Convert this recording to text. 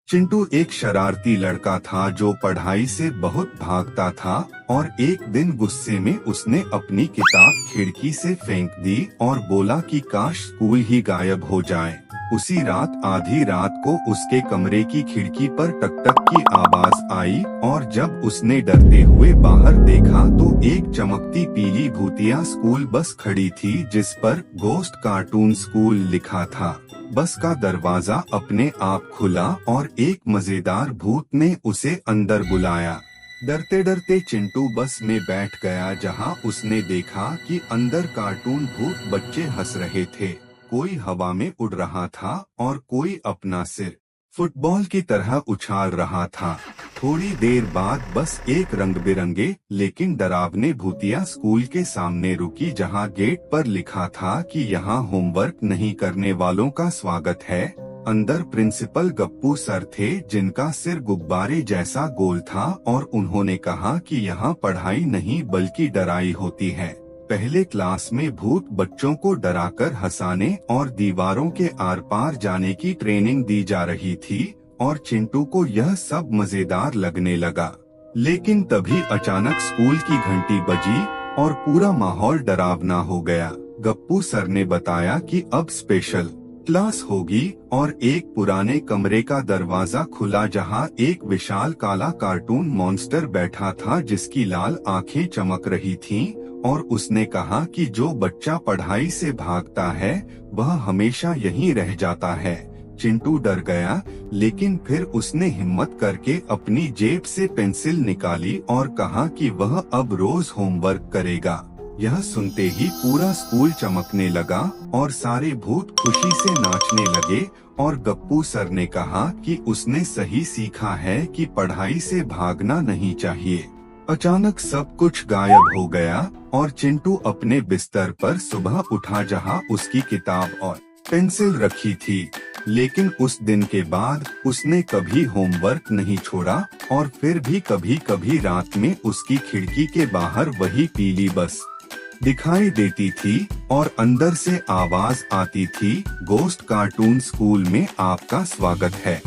चिंटू एक शरारती लड़का था जो पढ़ाई से बहुत भागता था और एक दिन गुस्से में उसने अपनी किताब खिड़की से फेंक दी और बोला कि काश स्कूल ही गायब हो जाए। उसी रात आधी रात को उसके कमरे की खिड़की पर टक टक की आवाज आई और जब उसने डरते हुए बाहर देखा तो एक चमकती पीली भूतिया स्कूल बस खड़ी थी जिस पर गोस्ट कार्टून स्कूल लिखा था। बस का दरवाजा अपने आप खुला और एक मजेदार भूत ने उसे अंदर बुलाया। डरते डरते चिंटू बस में बैठ गया जहां उसने देखा कि अंदर कार्टून भूत बच्चे हंस रहे थे। कोई हवा में उड़ रहा था और कोई अपना सिर फुटबॉल की तरह उछाल रहा था। थोड़ी देर बाद बस एक रंग बिरंगे लेकिन डरावने भूतिया स्कूल के सामने रुकी जहां गेट पर लिखा था कि यहां होमवर्क नहीं करने वालों का स्वागत है। अंदर प्रिंसिपल गप्पू सर थे जिनका सिर गुब्बारे जैसा गोल था और उन्होंने कहा कि यहाँ पढ़ाई नहीं बल्कि डराई होती है। पहले क्लास में भूत बच्चों को डराकर हंसाने और दीवारों के आर पार जाने की ट्रेनिंग दी जा रही थी और चिंटू को यह सब मजेदार लगने लगा। लेकिन तभी अचानक स्कूल की घंटी बजी और पूरा माहौल डरावना हो गया। गप्पू सर ने बताया कि अब स्पेशल क्लास होगी और एक पुराने कमरे का दरवाजा खुला जहां एक विशाल काला कार्टून मॉन्स्टर बैठा था जिसकी लाल आंखें चमक रही थीं और उसने कहा कि जो बच्चा पढ़ाई से भागता है वह हमेशा यहीं रह जाता है। चिंटू डर गया लेकिन फिर उसने हिम्मत करके अपनी जेब से पेंसिल निकाली और कहा कि वह अब रोज होमवर्क करेगा। यह सुनते ही पूरा स्कूल चमकने लगा और सारे भूत खुशी से नाचने लगे और गप्पू सर ने कहा कि उसने सही सीखा है कि पढ़ाई से भागना नहीं चाहिए। अचानक सब कुछ गायब हो गया और चिंटू अपने बिस्तर पर सुबह उठा जहां उसकी किताब और पेंसिल रखी थी। लेकिन उस दिन के बाद उसने कभी होमवर्क नहीं छोड़ा और फिर भी कभी कभी रात में उसकी खिड़की के बाहर वही पीली बस दिखाई देती थी और अंदर से आवाज आती थी, गोस्ट कार्टून स्कूल में आपका स्वागत है।